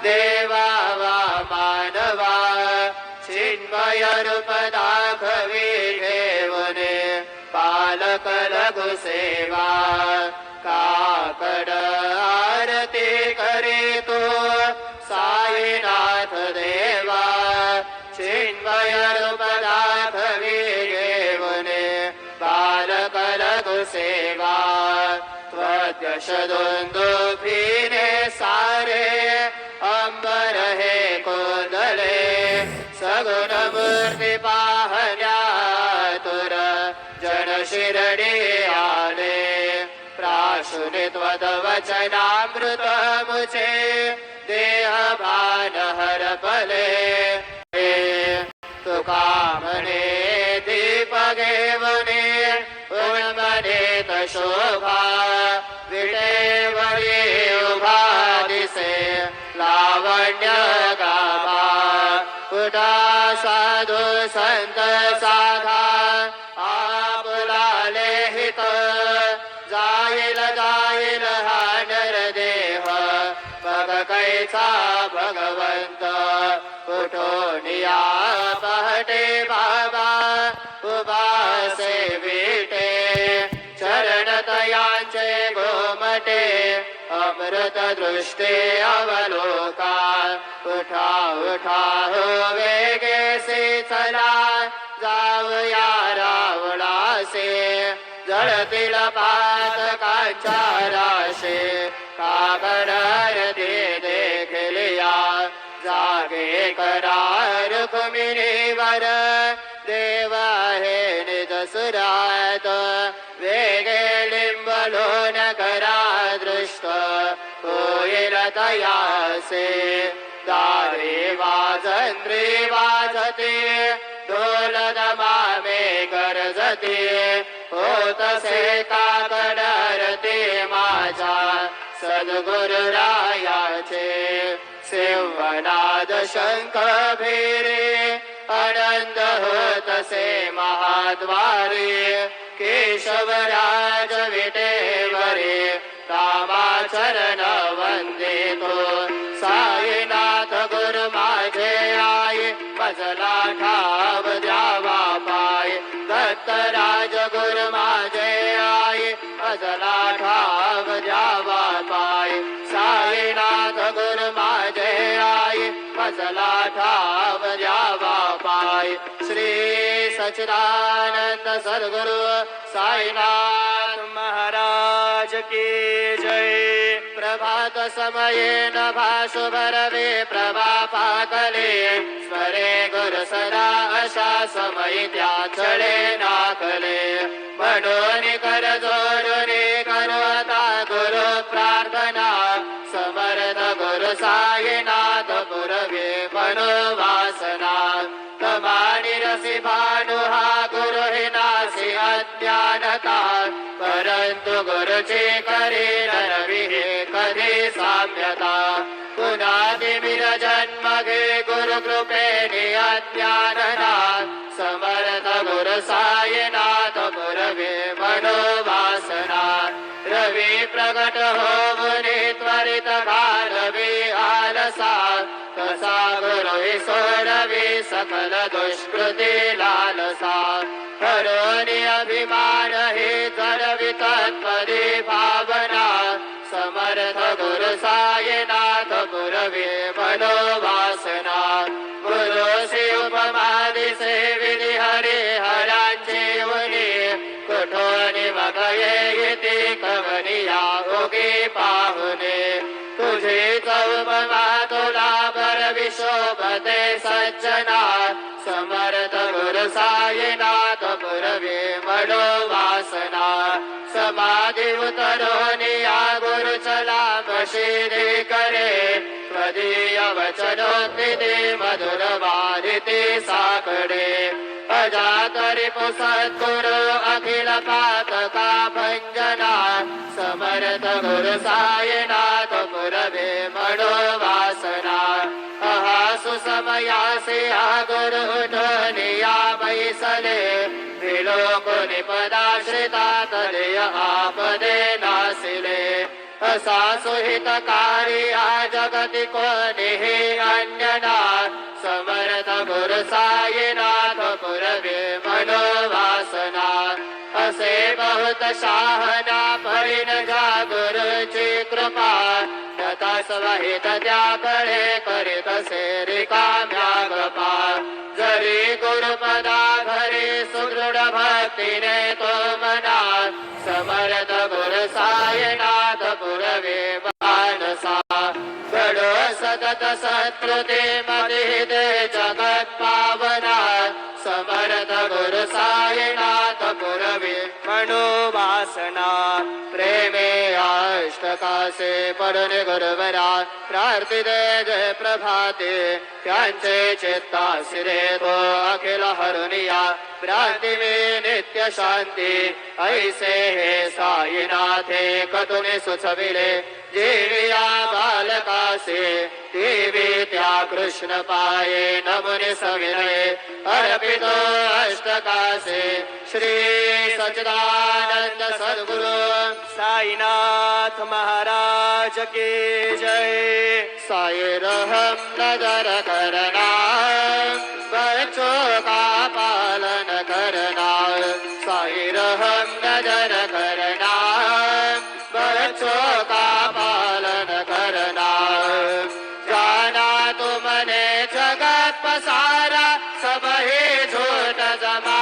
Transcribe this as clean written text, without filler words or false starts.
देवा वा मानवा चिन्मय रूप दाखवी घेऊने बालक लघु सेवा काकड आरती करीतो साईनाथ देवा चिन्मय रूप दाखवी घेऊने बालक लघु सेवा त्वद्यश दुंदुभिने सारे अंबर हे कोंदले सगुण मूर्ती पाहण्या तुर जन शिरडी आले प्राशुनि त्वद्वचनामृत मुझे देह भान हरपले तुका म्हणे दीप घेवने उन्मनेत शोभा विटेवरी उभा दिसे लावण्य गाभा कुठा साधू संत साधा आपुलाले हित जाईल जाईल हा नरदेह बघ कैसा भगवंत उठोनिया पहटे बाबा उभासे विटे चरणतयांचे घोमटे अमृत दृष्टी अवलोका उठा उठा हो वेगेसे चला जाऊया रावणासे जळतील पातकांच्या राशे कागडार दे देखलिया जागे करार रुक्मिणीवर देव आहे निज सुरात वेगे लिंबलोन करा दृष्ट होईल तयासे दारे वाजंद्री वाजते ढोल दमामे गरजते होतसे काकडरते माझ्या सद्गुरुरायाचे सेवनाद शंख भेरे आनंद होतसे महाद्वारे केशवराज विटेवरे रामाचरण वंदितो साईनाथ गुरु माझे आई मजला ठाव द्यावा पाय दत्तराज गुरु माझे आई मजला ठाव द्यावा पाय साईनाथ गुरु माझे आई मजला ठाव द्यावा पाय श्री सच्चिदानंद सद्गुरु साईनाथ महाराज की जय। प्रभात समये नभा शुभरवे प्रभा पाकले स्वरे गुरु सदा अशा समयी त्या चळे नाकले म्हणून कर जोडून करता गुरु प्रार्थना समर्थ गुरु साईनाथ पुरवे मनोवासना तमानी रसी भानु हा गुरु हि नासी अज्ञानता परंतु गुरुचे करे नरवी हे कधी साम्यता पुन्हा दिमिर जन्म घे गुरु कृपेने अज्ञानना समर्थ गुरु साईनाथ पुरवे मनोवासना रवी प्रगट होऊने त्वरित घालवी आलसा तसा गुरु सोडवी सकल दुष्कृती लालसा करोनी अभिमान हे जडवी तत्पदी भावना समर्थ गुरु साईनाथ पुरवे मनोवासना गुरुशी उपमा दिसे विधी हरे हरांचे उनी कुठोनी मग येती कवनिया उगी पाहुने तुझे उपमा तुला बर विशोभते सज्जना समर्थ गुरु साईनाथ पुरवे मनोवासना समाधी उतरोनिया गुरु चला बशीदे करे त्वदीय वचनोक्ति मधुर वारिते साकडे अजातरि सद्गुरु अखिल पातका भंजना समर्थ गुरु साईनाथ पुरवे मनोवासना अहासु समयासे गुरु उठनिया बैसले विलोकुनि पदाश्रिता तदय आपदे नासिले असा सुहितकारी या जगती कोणीही अन्यना समर्थ गुरु साईनाथ पुरवे मनोवासना असे बहुत शहाणा परिण ज्या गुरुची कृपा तथा स्वहित त्याकडे करीत असे रिकाम्या कृपा जरी गुरुपदा घरी सुदृढ भक्तीने तो मना समर्थ गुरु साईनाथ पुरवे मानसा घडो सतत संस्कृती मध्ये दे जगत पावना समर्थ गुरु साईनाथ पुरवे मनोवासना प्रेमे अष्टकासे पडणे गुरुवरा प्रार्थिते जय प्रभाते त्यांचे चित्ता सिरे तो अखिल हरुनिया भ्रांतिवे नित्य शांती ऐसे हे साईनाथे कतुने सुचविले जीविया बालकासे देवी त्या कृष्ण पाये नमुने सविनये अर्पितो अष्टकासे श्री सच्चिदानंद सद्गुरु साईनाथ महाराज की जय। साई रहम नजर करना बच्चों का पालन करना साई रहम नजर करना बच्चों का पालन करना जाना तुमने जगत पसारा सब ही झूठ जमा